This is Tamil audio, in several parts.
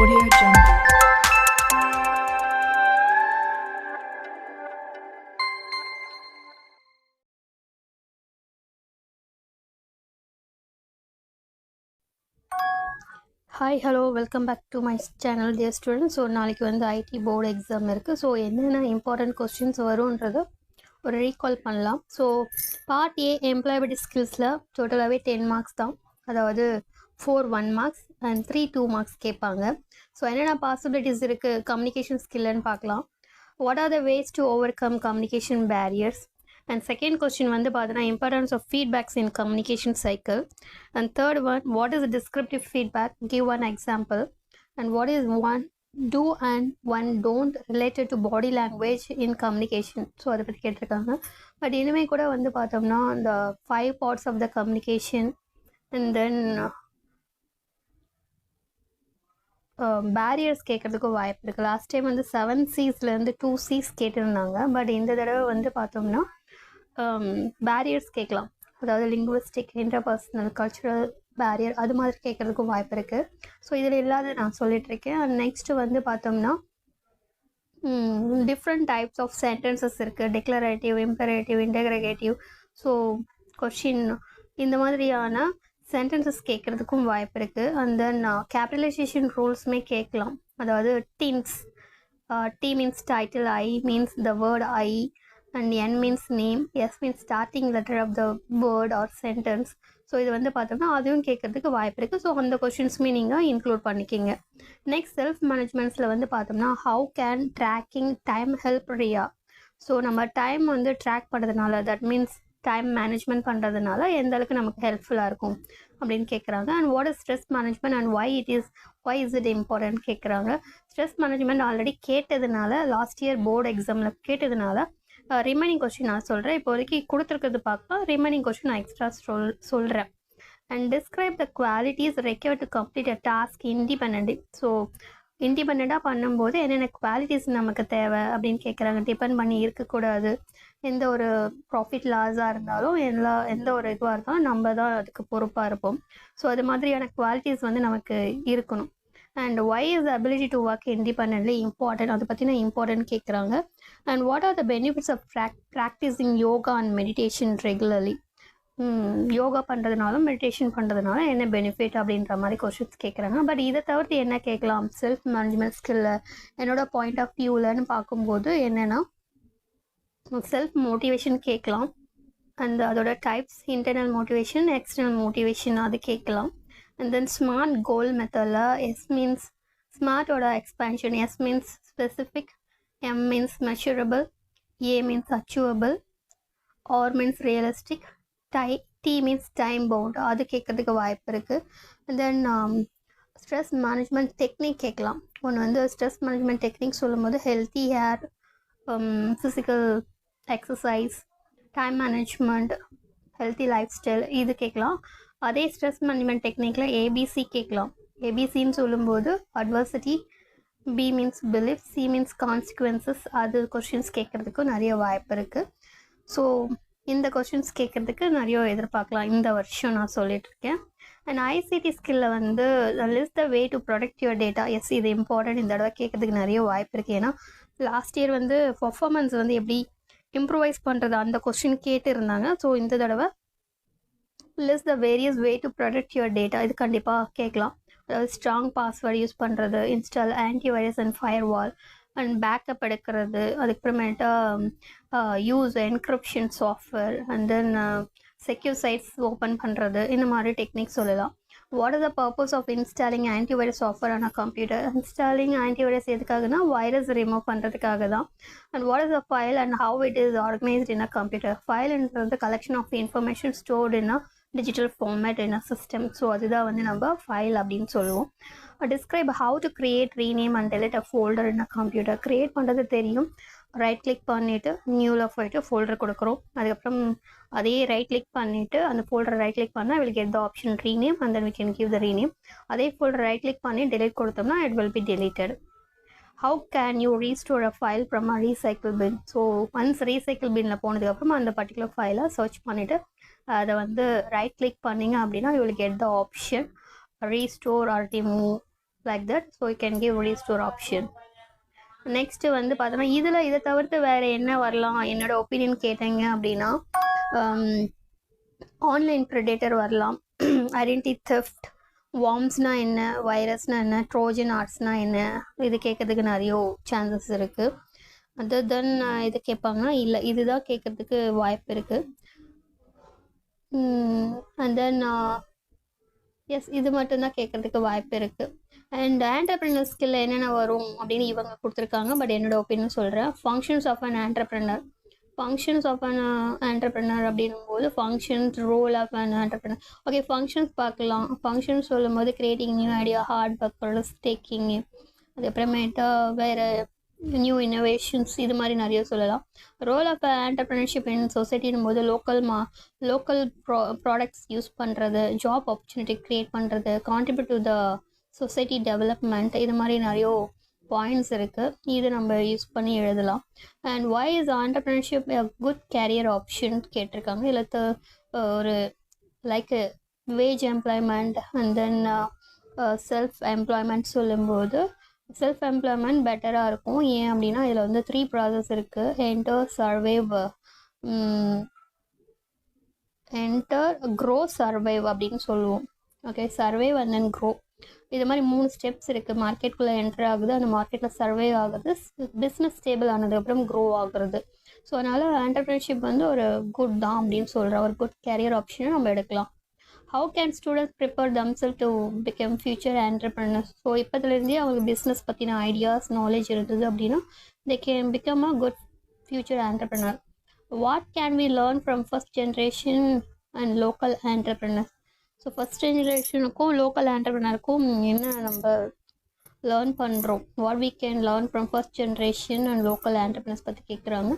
Audio Jungle. Hi hello welcome back to my channel dear students. So நாளைக்கு வந்து ஐடி போர்டு எக்ஸாம் இருக்குது. ஸோ என்னென்ன இம்பார்ட்டன்ட் கொஸ்டின்ஸ் வரும்ன்றதை ஒரு ரீகால் பண்ணலாம். ஸோ பார்ட் ஏ எம்ப்ளாயபிலிட்டி ஸ்கில்ஸில் டோட்டலாகவே 10 மார்க்ஸ் தான், அதாவது 4 1 மார்க்ஸ் அண்ட் 3 2 மார்க்ஸ் கேட்பாங்க. ஸோ என்னென்ன பாசிபிலிட்டிஸ் இருக்குது கம்யூனிகேஷன் ஸ்கில்லுன்னு பார்க்கலாம். What are the ways to overcome communication barriers. And second question வந்து பார்த்தோன்னா importance of feedbacks in communication cycle. And third one, what is a descriptive feedback? Give one example. And what is one do and one don't related to body language in communication. So அதை பற்றி கேட்டிருக்காங்க. பட் இனிமேல் கூட வந்து பார்த்தோம்னா அந்த 5 parts of the communication and then barriers கேட்குறதுக்கு வாய்ப்பு இருக்குது. லாஸ்ட் டைம் வந்து 7 C's-லேருந்து 2 C's கேட்டிருந்தாங்க. பட் இந்த தடவை வந்து பார்த்தோம்னா பேரியர்ஸ் கேட்கலாம், அதாவது லிங்குவிஸ்டிக், இன்டர்பர்சனல், கல்ச்சுரல் பேரியர், அது மாதிரி கேட்குறதுக்கும் வாய்ப்பு இருக்குது. ஸோ இதில் இல்லாத நான் சொல்லிகிட்ருக்கேன். அண்ட் நெக்ஸ்ட்டு வந்து பார்த்தோம்னா டிஃப்ரெண்ட் டைப்ஸ் ஆஃப் சென்டென்சஸ் இருக்குது, டிக்ளரேட்டிவ், இம்பரேட்டிவ், இன்டெக்ரேட்டிவ். ஸோ கொஷின் இந்த மாதிரியான சென்டென்சஸ் கேட்குறதுக்கும் வாய்ப்பு இருக்குது. அண்ட் தென் கேபிட்டலைசேஷன் ரூல்ஸுமே கேட்கலாம், அதாவது TIMS, T means title, I means the word I, and N means name, S means starting letter of the word or sentence. So இது வந்து பார்த்தோம்னா அதுவும் கேட்குறதுக்கு வாய்ப்பு இருக்குது. ஸோ அந்த கொஷின்ஸுமே நீங்கள் இன்க்ளூட் பண்ணிக்கிங்க. நெக்ஸ்ட் செல்ஃப் மேனேஜ்மெண்ட்ஸில் வந்து பார்த்தோம்னா how can tracking time help Riya. So நம்ம டைம் வந்து ட்ராக் பண்ணுறதுனால, தட் மீன்ஸ் டைம் மேனேஜ்மெண்ட் பண்ணுறதுனால எந்த அளவுக்கு நமக்கு ஹெல்ப்ஃபுல்லாக இருக்கும் அப்படின்னு கேட்குறாங்க. And what is stress management and why is it important கேட்குறாங்க. ஸ்ட்ரெஸ் மேனேஜ்மெண்ட் ஆல்ரெடி கேட்டதுனால, லாஸ்ட் இயர் போர்டு எக்ஸாமில் கேட்டதுனால ரிமைனிங் கொஸ்டின் நான் சொல்கிறேன். இப்போதைக்கு கொடுத்துருக்கிறது பார்க்கலாம், ரிமைனிங் கொஸ்டின் நான் எக்ஸ்ட்ரா சொல்கிறேன். And describe the qualities required to complete a task independently. So இண்டிபெண்ட்டாக பண்ணும்போது என்னென்ன குவாலிட்டிஸ் நமக்கு தேவை அப்படின்னு கேட்குறாங்க. டிபெண்ட் பண்ணி இருக்கக்கூடாது, எந்த ஒரு ப்ராஃபிட் லாஸாக இருந்தாலும் எந்த ஒரு இதுவாக இருந்தாலும் நம்ம தான் அதுக்கு பொறுப்பாக இருப்போம். ஸோ அது மாதிரியான குவாலிட்டிஸ் வந்து நமக்கு இருக்கணும். And why is ability to work independently important, அதை பற்றின இம்பார்ட்டன்ட் கேட்குறாங்க. And what are the benefits of practising yoga and meditation regularly. Yoga பண்ணுறதுனாலும் மெடிடேஷன் பண்ணுறதுனால என்ன பெனிஃபிட் அப்படின்ற மாதிரி கொஷின்ஸ் கேட்குறாங்க. பட் இதை தவிர்த்து என்ன கேட்கலாம் செல்ஃப் மேனேஜ்மெண்ட் ஸ்கில்ல என்னோட பாயிண்ட் ஆஃப் வியூலன்னு பார்க்கும்போது என்னென்னா செல்ஃப் மோட்டிவேஷன் கேட்கலாம். அண்ட் அதோட types internal motivation, external motivation, அது கேட்கலாம். And then SMART goal method, S means SMART oda expansion, S means specific, M means measurable, A means achievable, R means realistic, T means time bound, அது கேட்கறதுக்கு வாய்ப்பு இருக்குது. And then stress management technique கேட்கலாம். ஒன்று வந்து ஸ்ட்ரெஸ் மேனேஜ்மெண்ட் டெக்னிக் சொல்லும்போது healthy hair, physical exercise, time management, healthy life style, இது கேட்கலாம். அதே ஸ்ட்ரெஸ் மேனேஜ்மெண்ட் டெக்னிக்கில் ஏபிசி கேட்கலாம். ஏபிசின்னு சொல்லும்போது adversity, B means belief, C means consequences, அது கொஷின்ஸ் கேட்குறதுக்கும் நிறைய வாய்ப்பு இருக்குது. ஸோ இந்த கொஷின்ஸ் கேட்குறதுக்கு நிறைய எதிர்பார்க்கலாம் இந்த வருஷம் நான் சொல்லிகிட்ருக்கேன். அண்ட் ஐசிடி ஸ்கில்ல வந்து list the way to protect your data. Yes, இது இம்பார்ட்டன்ட், இந்த தடவை கேட்குறதுக்கு நிறைய வாய்ப்பு இருக்குது. ஏன்னா லாஸ்ட் இயர் வந்து பர்ஃபார்மன்ஸ் வந்து எப்படி இம்ப்ரூவைஸ் பண்ணுறது அந்த கொஷின் கேட்டு இருந்தாங்க. ஸோ இந்த தடவை list the various way to protect your data, இது கண்டிப்பாக கேட்கலாம். அதாவது ஸ்ட்ராங் பாஸ்வேர்டு யூஸ் பண்ணுறது, install antivirus and firewall, and backup எடுக்கிறது, அதுக்கப்புறமேட்டா use encryption software, and then secure sites open பண்ணுறது, இந்த மாதிரி டெக்னிக் சொல்லலாம். What is the purpose of installing antivirus software on a computer. Installing antivirus எதுக்காகனா வைரஸ் ரிமூவ் பண்ணுறதுக்காக தான். And what is the file and how it is organised in a computer. ஃபைல்ன்றது collection of information stored in a digital format in a system. So அதுதான் வந்து நம்ம ஃபைல் அப்படின்னு சொல்லுவோம். Describe how to create, rename and delete a folder in a computer. Create பண்ணுறது தெரியும், ரைட் கிளிக் பண்ணிவிட்டு நியூவில் போய்ட்டு ஃபோல்டர் கொடுக்குறோம். அதுக்கப்புறம் அதே ரைட் கிளிக் பண்ணிவிட்டு அந்த ஃபோல்டர் ரைட் கிளிக் பண்ணால் will get the option rename and then we can give the rename. அதே ஃபோல்டர் ரைட் கிளிக் பண்ணி டெலிட் கொடுத்தோம்னா it will be deleted. How can you restore a file from a recycle bin. So once recycle பின்னில் போனதுக்கப்புறம் அந்த பர்டிகுலர் ஃபைலை சர்ச் பண்ணிவிட்டு அதை வந்து ரைட் கிளிக் பண்ணிங்க அப்படின்னா you will get the option restore or remove like that. So you can give restore option. Next வந்து பார்த்தோம்னா இதை தவிர்த்து வேறு என்ன வரலாம் என்னோட ஒப்பீனியன் கேட்டீங்க அப்படின்னா ஆன்லைன் ப்ரெடேட்டர் வரலாம், ஐடென்டிட்டி தெஃப்ட், வார்ம்ஸ்னால் என்ன, வைரஸ்னால் என்ன, ட்ரோஜன் ஆர்ட்ஸ்னால் என்ன, இது கேட்கறதுக்கு நிறைய சான்சஸ் இருக்குது. அதர் தென் இது கேட்பாங்கன்னா இல்லை இதுதான் கேட்கறதுக்கு வாய்ப்பு இருக்குது. அண்ட் தென் எஸ் இது மட்டும்தான் கேட்கறதுக்கு வாய்ப்பு இருக்குது. அண்ட் ஆண்டர்ப்ரனர் ஸ்கில் என்னென்ன வரும் அப்படின்னு இவங்க கொடுத்துருக்காங்க. பட் என்னோட ஒப்பீனியன் சொல்கிறேன். ஃபங்க்ஷன்ஸ் ஆஃப் அன் ஆண்டர்ப்ரனர் அப்படின்னும்போது functions, role of an entrepreneur. Okay, functions பார்க்கலாம். ஃபங்க்ஷன்ஸ் சொல்லும்போது creating new idea, hard work, risk taking, அதுக்கப்புறமேட்டா வேறு நியூ இன்னோவேஷன்ஸ், இது மாதிரி நிறைய சொல்லலாம். ரோல் ஆஃப் ஆண்டர்ப்ரனர்ஷிப் இன் சொசைட்டின் போது லோக்கல் ப்ராடக்ட்ஸ் யூஸ் பண்ணுறது, ஜாப் ஆப்பர்ச்சுனிட்டி க்ரியேட் பண்ணுறது, contribute to the society development, இது மாதிரி நிறைய பாயிண்ட்ஸ் இருக்குது. இது நம்ம யூஸ் பண்ணி எழுதலாம். And why is entrepreneurship a good career option கேட்டிருக்காங்க. இல்லை ஒரு like wage employment and then self employment சொல்லும்போது செல்ஃப் எம்ப்ளாய்மெண்ட் பெட்டராக இருக்கும். ஏன் அப்படின்னா இதில் வந்து 3 ப்ராசஸ் இருக்குது. என்டர், க்ரோ, சர்வைவ் அப்படின்னு சொல்லுவோம். Okay, survive and then grow, இது மாதிரி 3 ஸ்டெப்ஸ் இருக்குது. மார்க்கெட்டுக்குள்ளே என்டர் ஆகுது, அந்த மார்க்கெட்டில் சர்வே ஆகுது, பிஸ்னஸ் ஸ்டேபிள் ஆனதுக்கப்புறம் க்ரோ ஆகுறது. ஸோ அதனால் ஆண்டர்ப்ரனர்ஷிப் வந்து ஒரு குட் தான் அப்படின்னு சொல்கிறேன். ஒரு குட் கேரியர் ஆப்ஷனை நம்ம எடுக்கலாம். How can students prepare themselves to become future entrepreneurs? So இப்போதுலேருந்தே அவங்களுக்கு பிஸ்னஸ் பற்றின ஐடியாஸ், நாலேஜ் இருந்தது அப்படின்னா they can become a good future entrepreneur. What can we learn from first generation and local entrepreneurs? So first ஜென்ரேஷனுக்கும் லோக்கல் ஆண்டர்ப்ரனருக்கும் என்ன நம்ம லேர்ன் பண்ணுறோம்? What we can learn from first generation and local entrepreneurs பற்றி கேட்குறாங்க.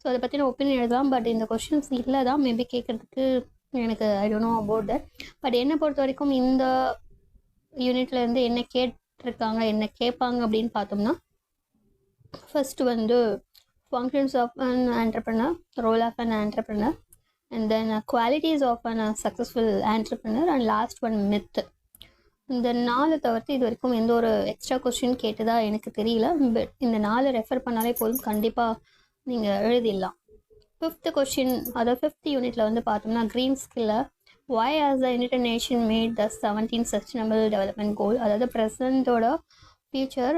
ஸோ அதை பற்றின ஒப்பீனியன் எழுதலாம். பட் இந்த கொஷின்ஸ் இல்லை தான் மேபி கேட்குறதுக்கு எனக்கு I don't know about that. But என்னை பொறுத்த வரைக்கும் இந்த யூனிட்லேருந்து என்ன கேட்டிருக்காங்க, என்ன கேட்பாங்க அப்படின்னு பார்த்தோம்னா, ஃபஸ்ட்டு வந்து functions of an entrepreneur, role of an entrepreneur, and then qualities of a successful entrepreneur, and last one myth. இந்த 4 தவிர்த்து இது வரைக்கும் எந்த ஒரு எக்ஸ்ட்ரா கொஸ்டின் கேட்டதா எனக்கு தெரியல. பட் இந்த 4 ரெஃபர் பண்ணாலே போதும், கண்டிப்பாக நீங்கள் எழுதிடலாம். 5th கொஸ்டின், அதாவது 5th யூனிட்டில் வந்து பார்த்தோம்னா க்ரீன் ஸ்கில்லை why has the United Nations made the 17 sustainable development goal, அதாவது ப்ரெசண்ட்டோட future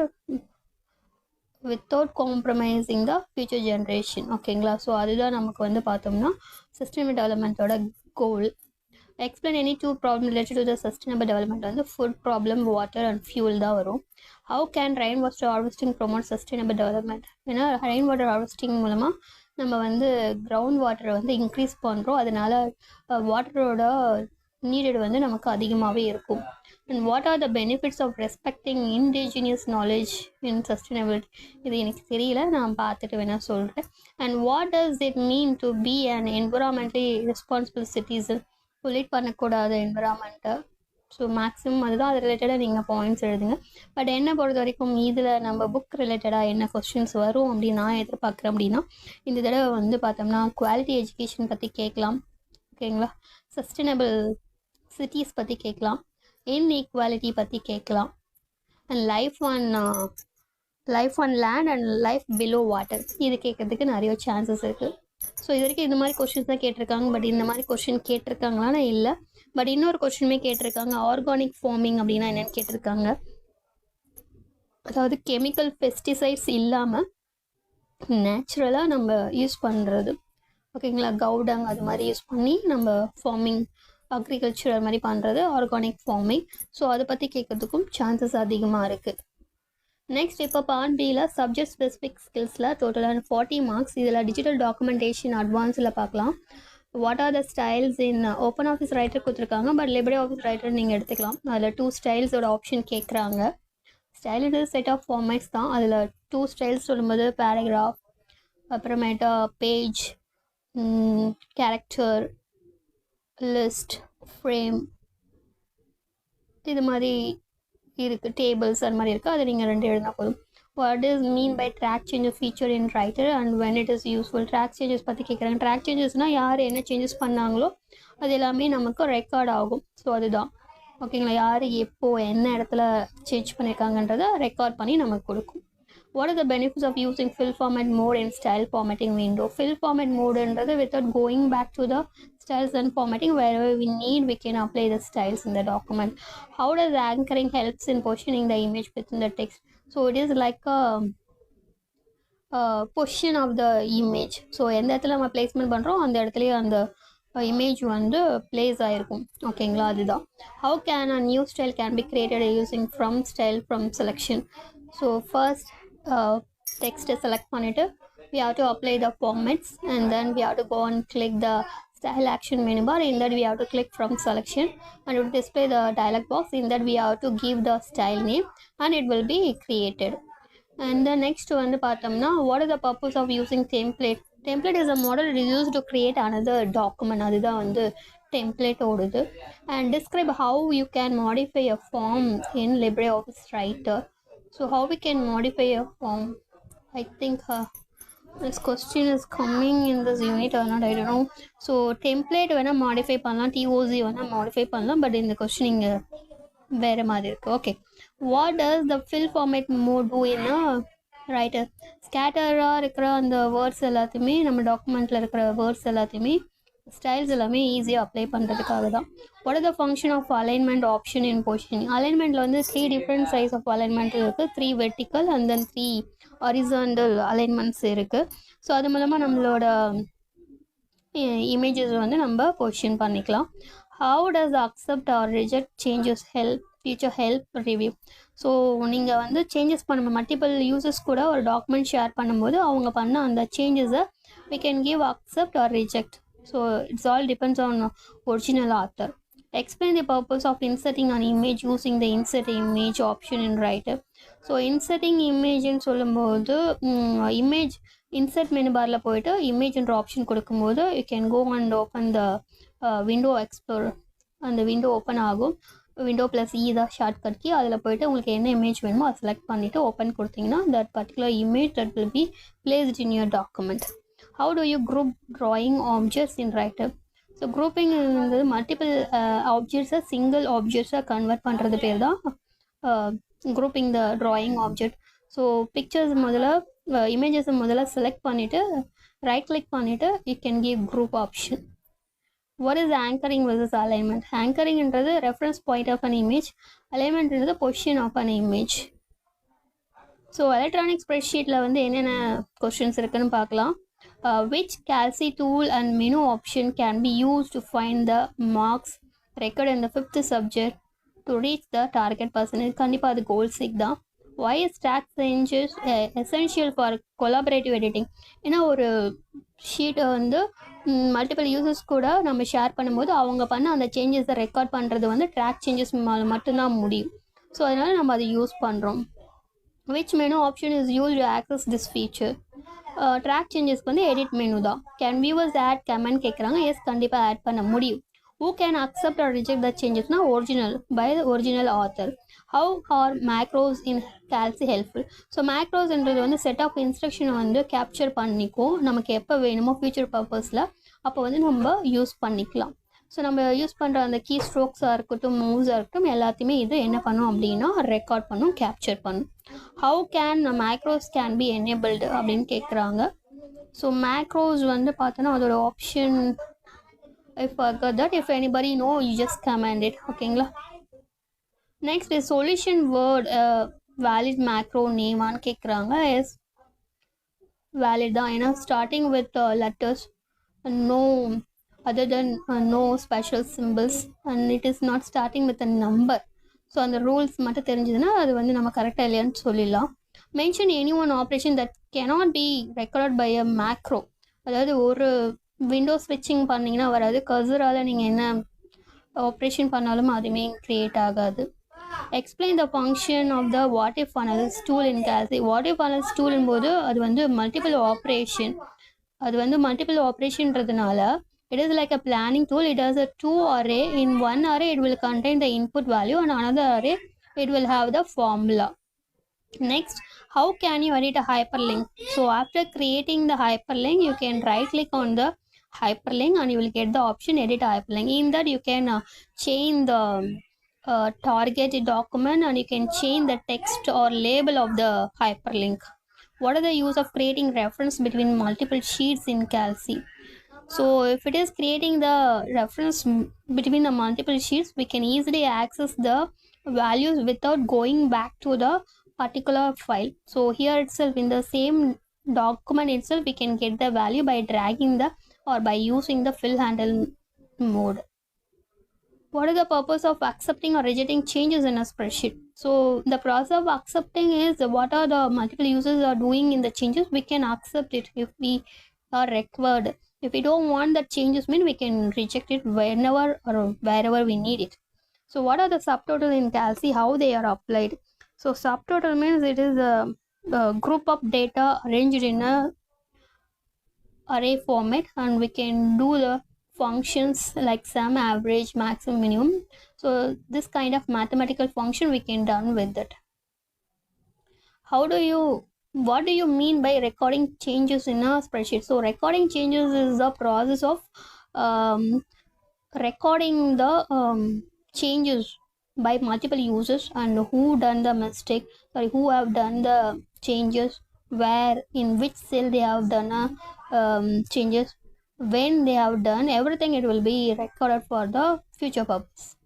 without compromising the future generation. ஓகேங்களா? ஸோ அதுதான் நமக்கு வந்து பார்த்தோம்னா சஸ்டைனபிள் டெவலப்மெண்ட்டோட goal. Explain any 2 problem related to the sustainable development வந்து food problem, water and fuel தான் வரும். How can rain water harvesting promote sustainable development? ஏன்னா ரெயின் வாட்டர் ஹார்வெஸ்டிங் மூலமாக நம்ம வந்து கிரவுண்ட் வாட்டரை வந்து இன்க்ரீஸ் பண்ணுறோம், அதனால வாட்டரோட நீடட் வந்து நமக்கு அதிகமாகவே இருக்கும். And what are the benefits of respecting indigenous knowledge in sustainability? இது எனக்கு தெரியல, நான் பார்த்துட்டு வேணால் சொல்கிறேன். And what does it mean to be and environmentally responsible citizen? Pollute பண்ணக்கூடாது என்விரான்மெண்ட்டை. ஸோ மேக்ஸிமம் அதுதான், அது ரிலேட்டடாக நீங்கள் பாயிண்ட்ஸ் எழுதுங்க. பட் என்னை பொறுத்த வரைக்கும் இதில் நம்ம புக் ரிலேட்டடாக என்ன கொஸ்டின்ஸ் வரும் அப்படின்னு நான் எதிர்பார்க்குறேன் அப்படின்னா, இந்த தடவை வந்து பார்த்தோம்னா குவாலிட்டி எஜுகேஷன் பற்றி கேட்கலாம். ஓகேங்களா? சஸ்டைனபிள் சிட்டிஸ் பற்றி கேட்கலாம், இன்இக்வாலிட்டி பற்றி கேட்கலாம், and life on land and life below water, இது கேட்கறதுக்கு நிறைய சான்சஸ் இருக்குது. ஸோ இது வரைக்கும் இந்த மாதிரி கொஷின்ஸ் தான் கேட்டிருக்காங்க. பட் இந்த மாதிரி கொஷின் கேட்டிருக்காங்களான்னு இல்லை. பட் இன்னொரு கொஷினுமே கேட்டிருக்காங்க, ஆர்கானிக் ஃபார்மிங் அப்படின்னா என்னென்னு கேட்டிருக்காங்க. அதாவது கெமிக்கல் பெஸ்டிசைட்ஸ் இல்லாமல் நேச்சுரலாக நம்ம யூஸ் பண்ணுறது. ஓகேங்களா? கவுடங் அது மாதிரி யூஸ் பண்ணி நம்ம ஃபார்மிங், அக்ரிகல்ச்சர் அது மாதிரி பண்ணுறது ஆர்கானிக் ஃபார்மிங். ஸோ அதை பற்றி கேட்கறதுக்கும் சான்சஸ் அதிகமாக இருக்குது. நெக்ஸ்ட் இப்போ பார்ட் பியில் சப்ஜெக்ட் ஸ்பெசிஃபிக் ஸ்கில்ஸில் டோட்டலாக 40 மார்க்ஸ். இதில் டிஜிட்டல் டாக்குமெண்டேஷன் அட்வான்ஸில் பார்க்கலாம். What are the styles in open office writer கொடுத்துருக்காங்க. பட் லிபரே ஆஃபீஸ் ரைட்டர் நீங்கள் எடுத்துக்கலாம். அதில் 2 ஸ்டைல்ஸோட ஆப்ஷன் கேட்குறாங்க. ஸ்டைல் இது செட் ஆஃப் ஃபார்மேட்ஸ் தான். அதில் 2 ஸ்டைல்ஸ் சொல்லும்போது பேராகிராஃப், அப்புறமேட்டா பேஜ், கேரக்டர், லிஸ்ட், ஃப்ரேம், இது மாதிரி இருக்குது. டேபிள்ஸ் அது மாதிரி இருக்குது. அதை நீங்கள் 2 எழுதினா போதும். What is mean by track changes feature in writer and when it is useful? Track changes பற்றி கேட்குறாங்க. ட்ராக் சேஞ்சஸ்னால் யார் என்ன சேஞ்சஸ் பண்ணாங்களோ அது எல்லாமே நமக்கு ரெக்கார்ட் ஆகும். ஸோ அதுதான். ஓகேங்களா, யார் எப்போ என்ன இடத்துல சேஞ்ச் பண்ணியிருக்காங்கன்றதை ரெக்கார்ட் பண்ணி நமக்கு கொடுக்கும். What are the benefits of using fill format mode in style formatting window? Fill format mode என்றது without going back to the styles and formatting, wherever we need we can apply the styles in the document. How does anchoring helps in positioning the image within the text? So it is like a position of the image. So எந்த இடத்துல நம்ம பிளேஸ்மெண்ட் பண்ணுறோம் அந்த இடத்துலயே அந்த இமேஜ் வந்து பிளேஸ் ஆகிருக்கும். ஓகேங்களா, அதுதான். How can a new style can be created using from style from selection? So first text select பண்ணிட்டு we have to apply the formats and then we have to go and click the style action menu bar. In that we have to click from selection and it will display the dialog box. In that we have to give the style name and it will be created. And the next வந்து பார்த்தோம்னா what is the purpose of using template? Template is a model used to create another document. அதுதான் வந்து template ஓடுது. And describe how you can modify a form in LibreOffice Writer. So how we can modify a form? I think this question is coming in this unit or not, I don't know. So template வேணா modify பண்ணலாம், TOC வேணா modify பண்ணலாம், but இந்த question இங்கே வேறு மாதிரி இருக்குது. Okay, what does the fill format mode do in a writer? ஸ்கேட்டராக இருக்கிற அந்த வேர்ட்ஸ் எல்லாத்தையுமே நம்ம டாக்குமெண்ட்டில் இருக்கிற வேர்ட்ஸ் எல்லாத்தையுமே ஸ்டைல்ஸ் எல்லாமே ஈஸியாக அப்ளை பண்ணுறதுக்காக தான். what is the function of alignment option in positioning? அலைன்மெண்ட்டில் வந்து 3 different size of alignment இருக்குது. 3 vertical and then 3 horizontal alignments இருக்குது. ஸோ அது மூலமாக நம்மளோட இமேஜஸ் வந்து நம்ம பொசிஷன் பண்ணிக்கலாம். how does accept or reject changes help future help review? So நீங்கள் வந்து சேஞ்சஸ் பண்ண மல்டிபிள் யூசர்ஸ் கூட ஒரு டாக்குமெண்ட் ஷேர் பண்ணும்போது அவங்க பண்ண அந்த சேஞ்சஸை we can give accept or reject. So it's all depends on original author. Explain the purpose of inserting an image using the insert image option in Writer. So inserting image ன்னு சொல்லும்போது image insert menu barல போயிட்டு imageன்ற ஆப்ஷன் கொடுக்கும்போது you can go and open the window explorer. அந்த விண்டோ ஓப்பன் ஆகும். விண்டோ ப்ளஸ் தான் ஷார்ட்கட் கீ. அதில் போய்ட்டு உங்களுக்கு என்ன இமேஜ் வேணுமோ அதை செலக்ட் பண்ணிவிட்டு ஓப்பன் கொடுத்தீங்கன்னா that particular image that will be placed in your document. How do you group drawing objects in writer? So குரூப்பிங்கிறது மல்டிபிள் ஆப்ஜெக்ட்ஸை சிங்கிள் ஆப்ஜெக்ட்ஸை கன்வெர்ட் பண்ணுறது பேர் தான் grouping the drawing object. So pictures முதல்ல இமேஜஸை முதல்ல செலக்ட் பண்ணிவிட்டு ரைட் கிளிக் பண்ணிவிட்டு you can give group option. What is anchoring versus alignment? Anchoring என்றது reference point of an image, alignment என்றது position of an image. So electronic ஸ்ப்ரெட்ஷீட்டில் வந்து என்னென்ன கொஸ்டின்ஸ் இருக்குன்னு பார்க்கலாம். which calci tool and menu option can be used to find the marks record in the 5th subject to reach the target percentage? கண்டிப்பாக அது கோல் சிக் தான். why is stack changes essential for collaborative editing? ஏன்னா ஒரு ஷீட்டை வந்து மல்டிபிள் யூசர்ஸ் கூட நம்ம ஷேர் பண்ணும்போது அவங்க பண்ண அந்த சேஞ்சஸை ரெக்கார்ட் பண்ணுறது வந்து ட்ராக் சேஞ்சஸ் மட்டும்தான் முடியும். ஸோ அதனால் நம்ம அதை யூஸ் பண்ணுறோம். which menu option is used to access this feature? Track சேஞ்சஸ்க்கு வந்து எடிட் மெனு தான். கேன் வியூவர்ஸ் ஆட் கமெண்ட் கேட்குறாங்க. எஸ், கண்டிப்பாக ஆட் பண்ண முடியும். who can accept or reject the changes? Na original by the original author. How are macros in calci helpful? So macros என்றது வந்து செட் ஆஃப் இன்ஸ்ட்ரக்ஷனை வந்து கேப்சர் பண்ணிக்கும். நமக்கு எப்போ வேணுமோ ஃபியூச்சர் பர்பஸில் அப்போ வந்து நம்ம யூஸ் பண்ணிக்கலாம். ஸோ நம்ம யூஸ் பண்ணுற அந்த கீ ஸ்ட்ரோக்ஸாக இருக்கட்டும், மூவ்ஸாக இருக்கட்டும், எல்லாத்தையுமே இது என்ன பண்ணும் அப்படின்னா ரெக்கார்ட் பண்ணும், கேப்சர் பண்ணும். How can macros can be enabled அப்படின்னு கேட்குறாங்க. ஸோ மேக்ரோஸ் வந்து பார்த்தோன்னா அதோட option I forgot that. If anybody know, you just command it. ஓகேங்களா. Next is solution word valid macro நேமான்னு கேட்குறாங்க. எஸ், வேலிட் தான். ஏன்னா starting with letters, no other then no special symbols and it is not starting with a number. So அந்த ரூல்ஸ் மட்டும் தெரிஞ்சதுன்னா அது வந்து நம்ம கரெக்டாக இல்லையான்னு சொல்லிடலாம். Mention any one operation that cannot be record by a macro. அதாவது ஒரு விண்டோ ஸ்விட்சிங் பண்ணிங்கன்னா வராது. கர்சரால் நீங்கள் என்ன ஆப்ரேஷன் பண்ணாலும் அதுவுமே க்ரியேட் ஆகாது. Explain the function of the what if analysis tool in Calc. What if analysis டூலும் போது அது வந்து மல்டிபிள் ஆப்ரேஷன். அது வந்து மல்டிபிள் ஆப்ரேஷன்றதுனால it is like a planning tool. It has a two array. In one array it will contain the input value and another array it will have the formula. Next, how can you edit a hyperlink? So after creating the hyperlink, you can right click on the hyperlink and you will get the option edit hyperlink. In that you can change the target a document and you can change the text or label of the hyperlink. What are the use of creating reference between multiple sheets in Calci? So if it is creating the reference between the multiple sheets, we can easily access the values without going back to the particular file. So here itself in the same document itself, we can get the value by dragging the or by using the fill handle mode. What is the purpose of accepting or rejecting changes in a spreadsheet? So the process of accepting is what are the multiple users are doing in the changes. We can accept it if we are required. If we don't want the changes, we can reject it whenever or wherever we need it. So what are the subtotal in Calci? How they are applied? So subtotal means it is a group of data arranged in a array format, and we can do the functions like sum, average, maximum, minimum. So this kind of mathematical function we can done with it. What do you mean by recording changes in a spreadsheet? So recording changes is the process of recording the changes by multiple users and who done the mistake, who have done the changes, where in which cell they have done changes, when they have done everything. It will be recorded for the future purpose.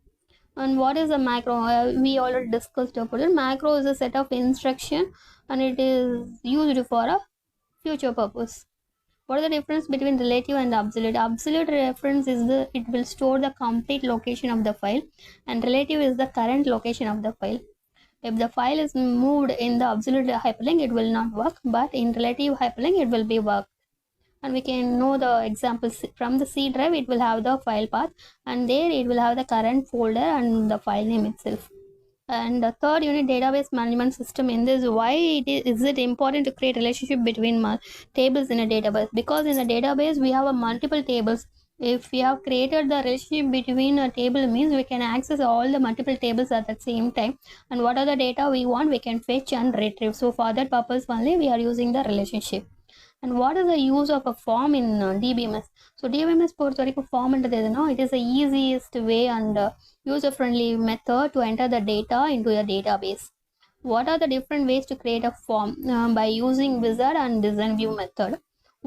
And what is a macro? We already discussed about it. Macro is a set of instruction and it is used for a future purpose. What is the difference between relative and absolute? Absolute reference is it will store the complete location of the file, and relative is the current location of the file. If the file is moved in the absolute hyperlink, it will not work, but in relative hyperlink, it will be work. And we can know the examples from the C drive. It will have the file path, and there it will have the current folder and the file name itself. And the third unit, database management system. In this, why is it important to create relationship between tables in a database? Because in a database we have a multiple tables. If we have created the relationship between a table, means we can access all the multiple tables at the same time, and what are the data we want, we can fetch and retrieve. So for that purpose only we are using the relationship. And what is the use of a form in DBMS? So DBMS பொறுத்த வரைக்கும் form என்றது எதுனா, it is the easiest way and user-friendly method to enter the data into a database. What are the different ways to create a form? By using wizard and design view method.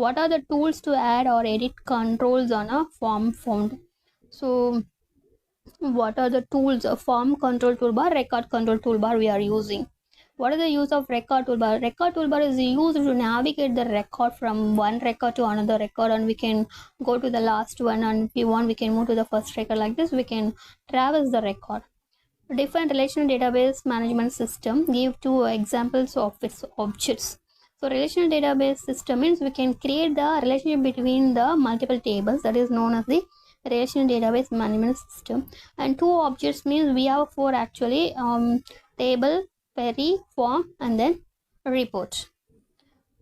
What are the tools to add or edit controls on a form found? So what are the tools? A form control toolbar, record control toolbar we are using. What is the use of record toolbar? Record toolbar is used to navigate the record from one record to another record, and we can go to the last one, and if we want we can move to the first record. Like this we can traverse the record. Different relational database management system. Give two examples of its objects. So relational database system means we can create the relationship between the multiple tables, that is known as the relational database management system. And two objects means we have four actually: table, query, form, and then report.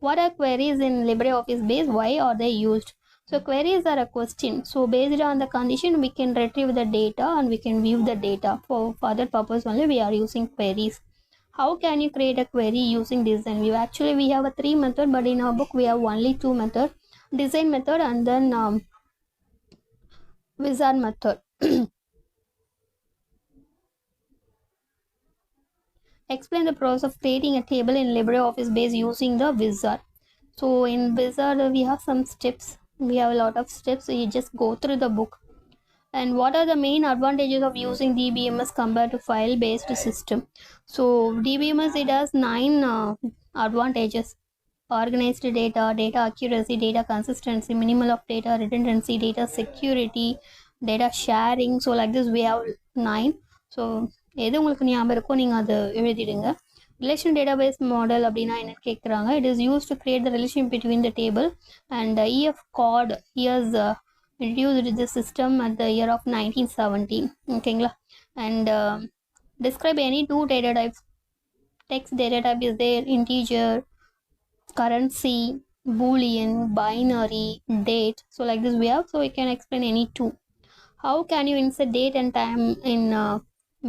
What are queries in LibreOffice base? Why are they used? So queries are a question. So based on the condition, we can retrieve the data and we can view the data. For that purpose only we are using queries. How can you create a query using design view? Actually we have a 3 method, but in our book we have only 2 method: design method and then wizard method. Explain the process of creating a table in LibreOffice base using the wizard. So in wizard we have some steps. We have a lot of steps, so you just go through the book. And what are the main advantages of using DBMS compared to file based system? So DBMS, it has 9 advantages: organized data, data accuracy, data consistency, minimal of data redundancy, data security, data sharing. So like this we have 9. So எது உங்களுக்கு ஞாபகம் இருக்கோ நீங்கள் அதை எழுதிடுங்க. ரிலேஷன் டேட்டாபேஸ் மாடல் அப்படின்னா என்ன கேட்குறாங்க? It is use to create the relation between the table and EF card years introduced the system at the year of 1970. ஓகேங்களா? And describe any two data types. Text data type is there: integer, currency, boolean, binary, date. So like this we have. So we can explain any two. How can you insert date and time in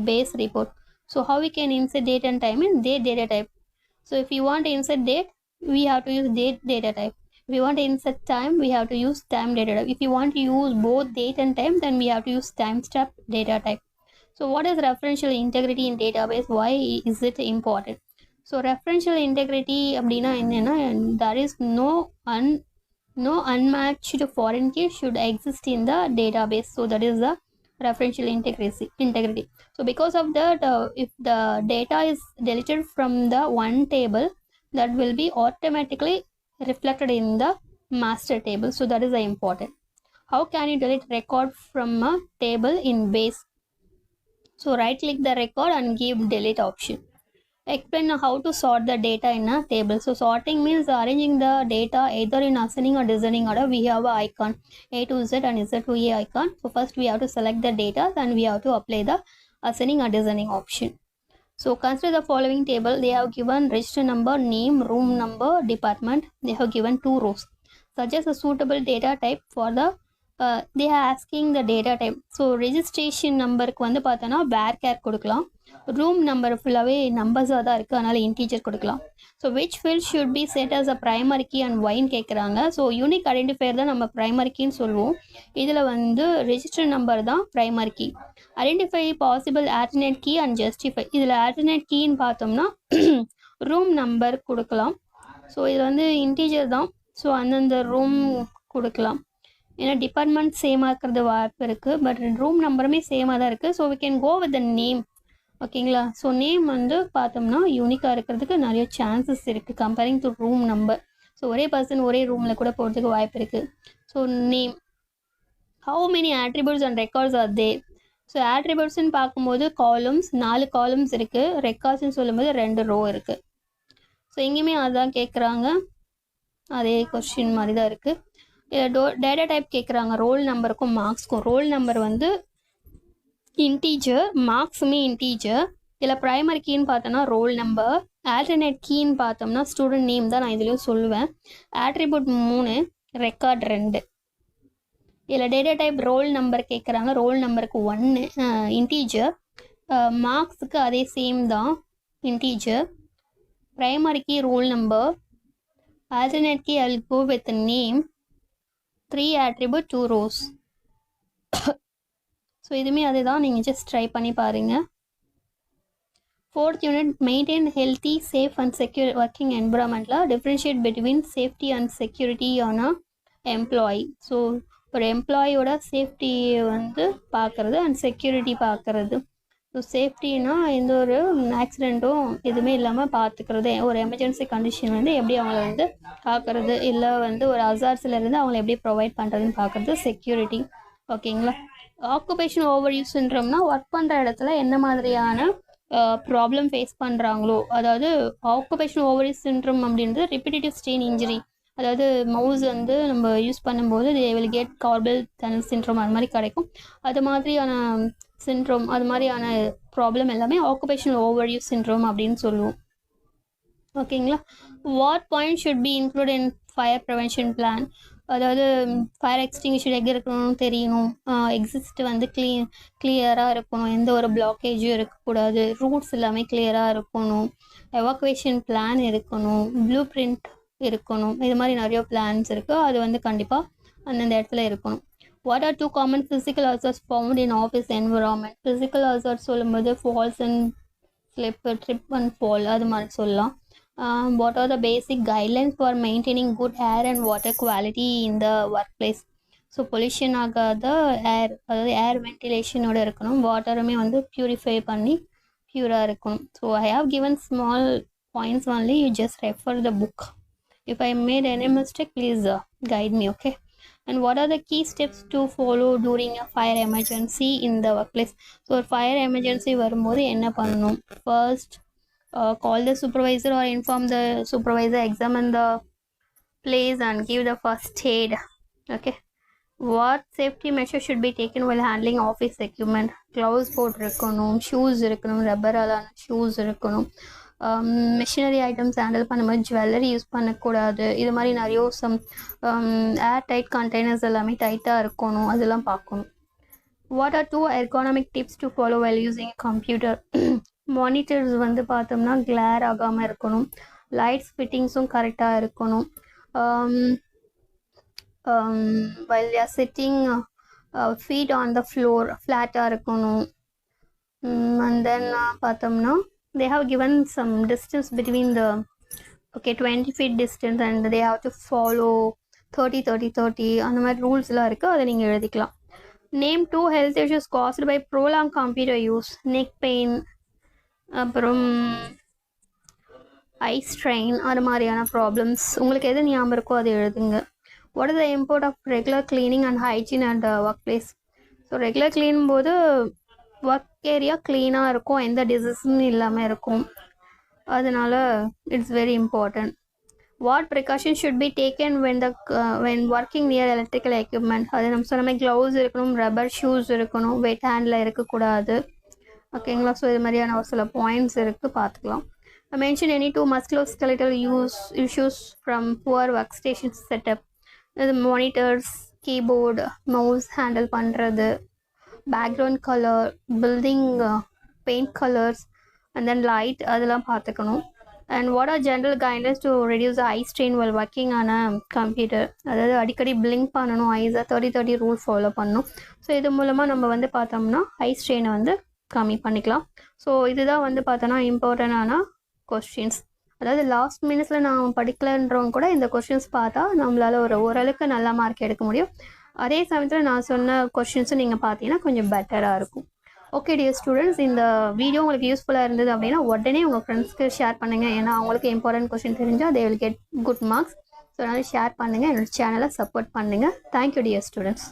base report? So how we can insert date and time in date data type? So if you want to insert date, we have to use date data type. If we want to insert time, we have to use time data type. If you want to use both date and time, then we have to use timestamp data type. So what is referential integrity in database? Why is it important? So referential integrity அப்படின்னா என்னன்னா, there is no unmatched foreign key should exist in the database. So that is the referential integrity. So because of that, if the data is deleted from the one table, that will be automatically reflected in the master table. So that is the important. How can you delete record from a table in base? So right click the record and give delete option. Explain how to sort the data in a table. So sorting means arranging the data either in ascending or descending order. We have an icon A to Z and Z to A icon. So first we have to select the data, and we have to apply the ascending or descending option. So consider the following table. They have given register number, name, room number, department. They have given 2 rows. Suggest a suitable data type for the they are asking the data type. So registration numberக்கு வந்து பார்த்தோன்னா varchar கொடுக்கலாம். ரூம் நம்பர் ஃபுல்லாகவே நம்பர்ஸாக தான் இருக்குது, அதனால் இன்டீஜர் கொடுக்கலாம். So which field should be set as a primary key and ஒய்ன்னு கேட்குறாங்க. ஸோ யூனிக் ஐடென்டிஃபையர் தான் நம்ம ப்ரைமரி கீன்னு சொல்லுவோம். இதில் வந்து ரெஜிஸ்டர் நம்பர் தான் primary key. Identify possible alternate key and justify. இதில் ஆல்டர்னேட் கீன்னு பார்த்தோம்னா ரூம் நம்பர் கொடுக்கலாம். ஸோ இதில் வந்து இன்டீஜர் தான், ஸோ அந்தந்த ரூம் கொடுக்கலாம். ஏன்னா டிபார்ட்மெண்ட் சேமாக இருக்கிறது வாய்ப்பு இருக்குது, பட் ரூம் நம்பருமே சேமாக தான் இருக்குது. So we can go with the name. ஓகேங்களா? ஸோ நேம் வந்து பார்த்தோம்னா யூனிக்காக இருக்கிறதுக்கு நிறைய சான்சஸ் இருக்குது comparing to room number. So ஒரே பர்சன் ஒரே ரூமில் கூட போகிறதுக்கு வாய்ப்பு இருக்குது. So name. How many attributes and records are there? So ஆட்ரிபியூட்ஸ்ன்னு பார்க்கும்போது காலம்ஸ் 4 காலம்ஸ் இருக்குது, ரெக்கார்ட்ஸ்ன்னு சொல்லும்போது 2 ரோ இருக்குது. ஸோ எங்கேயுமே அதுதான் கேட்குறாங்க, அதே கொஸ்டின் மாதிரி தான் இருக்குது. டேட்டா டைப் கேட்குறாங்க, ரோல் நம்பருக்கும் மார்க்ஸ்க்கும். ரோல் நம்பர் வந்து இன்டீஜர், மார்க்ஸுமே இன்டீஜர். இதில் ப்ரைமரி கீன்னு பார்த்தோன்னா ரோல் நம்பர், ஆல்டர்னேட் கீன்னு பார்த்தோம்னா ஸ்டூடெண்ட் நேம் தான் நான் இதுலேயும் சொல்லுவேன். Attribute 3, record 2. இதில் டேட்டா டைப் ரோல் நம்பர் கேட்குறாங்க, ரோல் நம்பருக்கு 1 இன்டீஜர், மார்க்ஸுக்கு அதே சேம் தான் integer. Primary key roll number, alternate key I will go with name, 3 attribute 2 rows. So இதுவுமே அதே தான், நீங்கள் ஜஸ்ட் ட்ரை பண்ணி பாருங்கள். 4th unit maintain healthy safe and secure working என்விரான்மெண்ட்டில் டிஃப்ரென்ஷியேட் பிட்வீன் சேஃப்டி அண்ட் செக்யூரிட்டியான எம்ப்ளாயி. ஸோ ஒரு எம்ப்ளாயோட சேஃப்டியை வந்து பார்க்குறது அண்ட் செக்யூரிட்டி பார்க்குறது. ஸோ சேஃப்டினா எந்த ஒரு ஆக்சிடெண்ட்டும் எதுவுமே இல்லாமல் பார்த்துக்கிறது, ஒரு எமர்ஜென்சி கண்டிஷன் வந்து எப்படி அவங்கள வந்து பார்க்குறது, இல்லை வந்து ஒரு அசார்ட்ஸ்லேருந்து அவங்கள எப்படி ப்ரொவைட் பண்ணுறதுன்னு பார்க்குறது செக்யூரிட்டி. ஓகேங்களா? ஆக்குபேஷன் ஓவர் யூஸ் சிண்ட்ரோம்னா ஒர்க் பண்ணுற இடத்துல என்ன மாதிரியான ப்ராப்ளம் ஃபேஸ் பண்ணுறாங்களோ, அதாவது ஆக்குபேஷன் ஓவர் யூஸ் சிண்ட்ரோம் அப்படின்றது ரிப்பிட்டேட்டிவ் ஸ்ட்ரெயின் இன்ஜுரி. அதாவது மவுஸ் வந்து நம்ம யூஸ் பண்ணும்போது they will get carpal tunnel syndrome அது மாதிரி கிடைக்கும். அது மாதிரியான சிண்ட்ரோம், அது மாதிரியான ப்ராப்ளம் எல்லாமே ஆக்குபேஷனல் ஓவர் யூஸ் சிண்ட்ரோம் அப்படின்னு சொல்லுவோம். ஓகேங்களா? What point should be include in fire prevention plan? அதாவது ஃபயர் எக்ஸ்டிங்விஷர் எங்கே இருக்கணும்னு தெரியணும், எக்ஸிஸ்ட் வந்து கிளியராக இருக்கணும், எந்த ஒரு பிளாக்கேஜும் இருக்கக்கூடாது, ரூட்ஸ் எல்லாமே கிளியராக இருக்கணும், எவாக்குவேஷன் பிளான் இருக்கணும், ப்ளூ பிரிண்ட் இருக்கணும். இது மாதிரி நிறைய பிளான்ஸ் இருக்குது, அது வந்து கண்டிப்பாக அந்தந்த இடத்துல இருக்கணும். What are 2 common physical hazards found in office environment? Physical hazards சொல்லும்போது falls and slip, trip and fall அது மாதிரி சொல்லலாம். What are the basic guidelines for maintaining good air and water quality in the workplace? So pollution ஆகாத ஏர், அதாவது ஏர் வென்டிலேஷனோட இருக்கணும், வாட்டருமே வந்து ப்யூரிஃபை பண்ணி ப்யூராக இருக்கணும். So I have given small points only, you just refer the book. If I made any mistake, please guide me, okay? And what are the key steps to follow during a fire emergency in the workplace? So fire emergency வரும்போது என்ன பண்ணணும்? First, call the supervisor or inform the supervisor, examine the place and give the first aid. Okay. What safety measures should be taken while handling office equipment? Gloves போட்டிருக்கணும், ஷூஸ் இருக்கணும், ரப்பராலான ஷூஸ் இருக்கணும், மிஷினரி ஐட்டம்ஸ் ஹேண்டில் பண்ணும்போது ஜுவல்லரி யூஸ் பண்ணக்கூடாது. இது மாதிரி நிறைய ஏர் டைட் கண்டெய்னர்ஸ் எல்லாமே டைட்டாக இருக்கணும், அதெல்லாம் பார்க்கணும். What are 2 ergonomic tips to follow while using a computer? Monitors வந்து பார்த்தோம்னா கிளேர் ஆகாமல் இருக்கணும், லைட்ஸ் ஃபிட்டிங்ஸும் கரெக்டாக இருக்கணும், while they are sitting feet on the floor ஃப்ளாட்டாக இருக்கணும், And then பார்த்தோம்னா they have given some distance between the 20 feet distance and they have to follow 30 30 30 அந்த மாதிரி ரூல்ஸ்லாம் இருக்குது, அதை நீங்கள் எழுதிக்கலாம். Name 2 health issues caused by prolong computer use, neck pain, அப்புறம் ஐ ஸ்ட்ரெயின், அது மாதிரியான ப்ராப்ளம்ஸ். உங்களுக்கு எது ஞாபகம் இருக்கோ அதை எழுதுங்க. What is the import of regular cleaning and hygiene and work place? So regular கிளீனும் போது ஒர்க் ஏரியா க்ளீனாக இருக்கும், எந்த டிசீஸும் இல்லாமல் இருக்கும், அதனால it's very important. What precaution should be taken when working near electrical equipment? அது நம்ம சொன்ன மாதிரி க்ளவுஸ் இருக்கணும், ரப்பர் ஷூஸ் இருக்கணும், வெட் ஹேண்டில் இருக்கக்கூடாது. ஓகேங்களா? ஸோ இது மாதிரியான ஒரு சில பாயிண்ட்ஸ் இருக்குது, பார்த்துக்கலாம். Mention any 2 musculoskeletal issues from poor workstation setup. The monitors, keyboard, mouse handle பண்ணுறது, background color, building paint colors, and then light, அதெல்லாம் பார்த்துக்கணும். And what are general guidelines to reduce the eye strain while working on a computer? அதாவது அடிக்கடி blink பண்ணணும், ஐஸை 30-30 ரூல் ஃபாலோ பண்ணணும். ஸோ இது மூலமாக நம்ம வந்து பார்த்தோம்னா ஐ ஸ்ட்ரெயினை வந்து கம்மி பண்ணிக்கலாம். ஸோ இதுதான் வந்து பார்த்தோன்னா இம்பார்ட்டண்டான கொஸ்டின்ஸ். அதாவது லாஸ்ட் மினிட்ஸில் நான் படிக்கலன்றவங்க கூட இந்த கொஸ்டின்ஸ் பார்த்தா நம்மளால் ஓரளவுக்கு நல்ல மார்க் எடுக்க முடியும். அதே சமயத்தில் நான் சொன்ன கொஸ்டின்ஸும் நீங்கள் பார்த்தீங்கன்னா கொஞ்சம் பெட்டராக இருக்கும். ஓகே டியர் ஸ்டூடெண்ட்ஸ், இந்த வீடியோ உங்களுக்கு யூஸ்ஃபுல்லாக இருந்தது அப்படின்னா உடனே உங்கள் ஃப்ரெண்ட்ஸ்க்கு ஷேர் பண்ணுங்கள். ஏன்னா அவங்களுக்கு இம்பார்ட்டன்ட் கொஸ்டின் தெரிஞ்சால் they will get good marks. So அதனால் ஷேர் பண்ணுங்கள், என்னோடய சேனலை சப்போர்ட் பண்ணுங்கள். Thank you dear students.